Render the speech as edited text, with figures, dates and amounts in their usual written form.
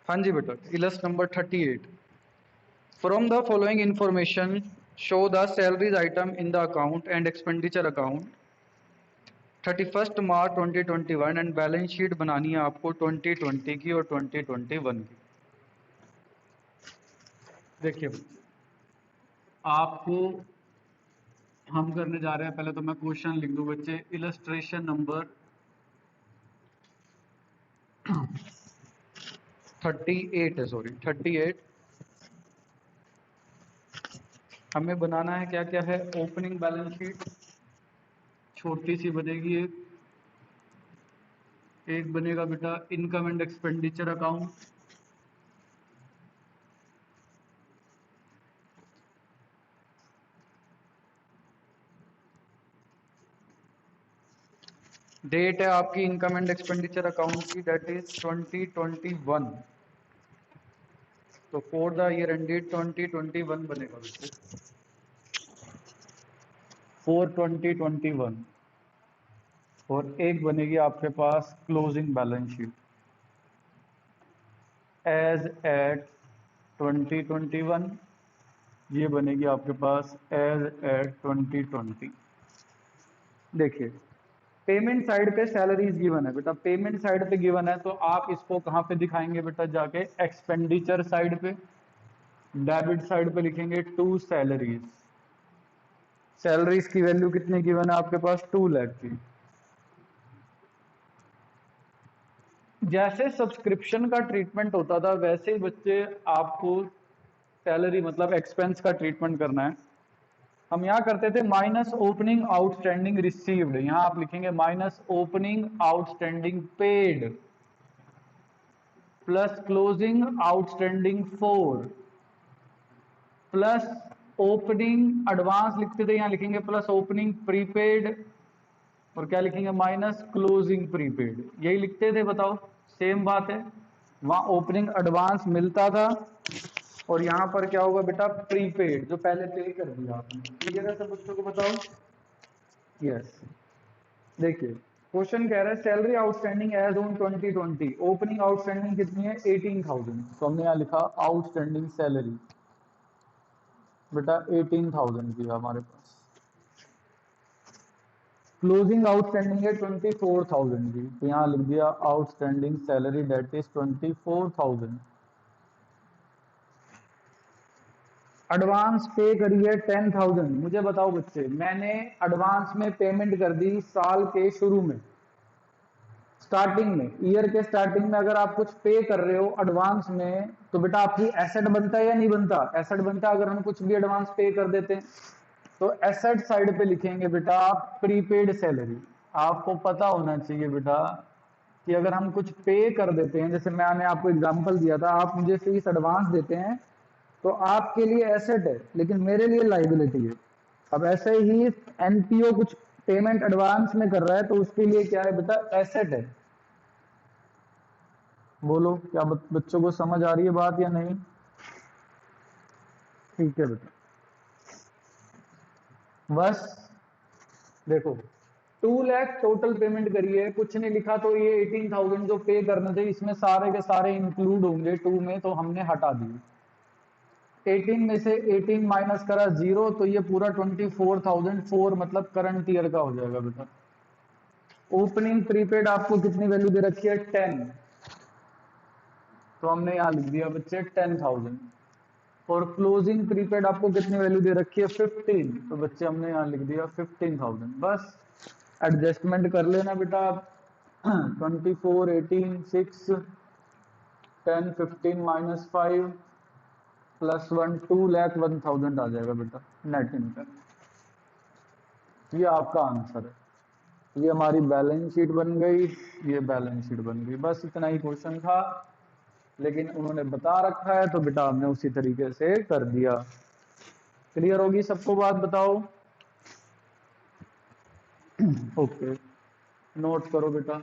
हाँ जी बेटा, illust number 38। From the following information show the salaries item in the account and expenditure account 31 March 2021 and balance sheet बनानी है आपको 2020 की और 2021 की। देखिए आपको हम करने जा रहे हैं, पहले तो मैं क्वेश्चन लिख दूं बच्चे। इलस्ट्रेशन नंबर 38 है, सॉरी 38। हमें बनाना है क्या क्या है। ओपनिंग बैलेंस शीट छोटी सी बनेगी, एक बनेगा बेटा income and expenditure account, date है आपकी इनकम एंड एक्सपेंडिचर अकाउंट की, दैट इज 2021। तो फॉर द ईयर एंडेड 2021 बनेगा बच्चे, फॉर 2021। और एक बनेगी आपके पास closing balance sheet as at 2021, ये बनेगी आपके पास एज एट 2020। देखिए पेमेंट साइड पे सैलरीज गिवन है बेटा, पेमेंट साइड पे गिवन है तो आप इसको कहां पे दिखाएंगे बेटा, जाके एक्सपेंडिचर साइड पे, डेबिट साइड पे लिखेंगे टू सैलरीज। सैलरीज की वैल्यू कितनी गिवन है आपके पास, 2 लाख की। जैसे सब्सक्रिप्शन का ट्रीटमेंट होता था वैसे ही बच्चे आपको सैलरी मतलब एक्सपेंस का ट्रीटमेंट करना है। हम यहाँ करते थे माइनस ओपनिंग आउटस्टैंडिंग रिसीव्ड, यहां आप लिखेंगे minus opening outstanding paid plus closing outstanding four plus opening advance लिखते थे, यहां लिखेंगे प्लस ओपनिंग प्रीपेड और क्या लिखेंगे माइनस क्लोजिंग प्रीपेड। यही लिखते थे, बताओ सेम बात है। वहां ओपनिंग एडवांस मिलता था और यहां पर क्या होगा बेटा, प्रीपेड जो पहले पे कर दिया आपने। ठीक है सब बच्चों को बताओ। यस देखिए क्वेश्चन कह रहा है salary outstanding as on 2020, opening outstanding कितनी है 18,000, तो हमने यहाँ लिखा आउटस्टैंडिंग सैलरी बेटा 18,000 की है हमारे पास। क्लोजिंग आउटस्टैंडिंग है 24,000 की, तो यहाँ लिख दिया outstanding salary date is 24,000। Advance pay करिए 10,000। मुझे बताओ बच्चे, मैंने एडवांस में पेमेंट कर दी साल के शुरू में, स्टार्टिंग में, ईयर के स्टार्टिंग में अगर आप कुछ पे कर रहे हो एडवांस में तो बेटा आपकी एसेट बनता है या नहीं बनता, एसेट बनता है अगर हम कुछ भी एडवांस पे कर देते हैं। तो एसेट साइड पे लिखेंगे बेटा प्रीपेड सैलरी। आपको पता होना चाहिए बेटा कि अगर हम कुछ पे कर देते हैं, जैसे मैंने आपको एग्जांपल दिया था, आप मुझे फीस एडवांस देते हैं तो आपके लिए एसेट है लेकिन मेरे लिए लाइबिलिटी है। अब ऐसे ही एनपीओ कुछ पेमेंट एडवांस में कर रहा है तो उसके लिए क्या है बेटा, एसेट है। बोलो क्या बच्चों को समझ आ रही है बात या नहीं। ठीक है बेटा, बस देखो 2 लाख टोटल पेमेंट करिए, कुछ नहीं लिखा तो ये 18,000 जो पे करने थे इसमें सारे के सारे इंक्लूड होंगे 2 में, तो हमने हटा दिए। 18 में से 18 माइनस करा 0 तो ये पूरा 24,004 मतलब करंट ईयर का हो जाएगा बेटा। ओपनिंग प्रीपेड आपको कितनी वैल्यू दे रखी है 10, तो हमने यहाँ लिख दिया बच्चे 10,000। और क्लोजिंग प्रीपेड आपको कितनी वैल्यू दे रखी है 15, तो बच्चे हमने यहाँ लिख दिया 15,000। बस एडजस्टमेंट कर लेना बेटा आप। 24, 18, 6, 10, 15 माइनस 5 प्लस 1, 2,01,000 आ जाएगा बेटा नेट इनकम। ये आपका आंसर है। ये हमारी बैलेंस शीट बन गई, ये बैलेंस शीट बन गई। बस इतना ही क्वेश्चन था, लेकिन उन्होंने बता रखा है तो बेटा हमने उसी तरीके से कर दिया। क्लियर होगी सबको बात, बताओ। ओके नोट करो बेटा।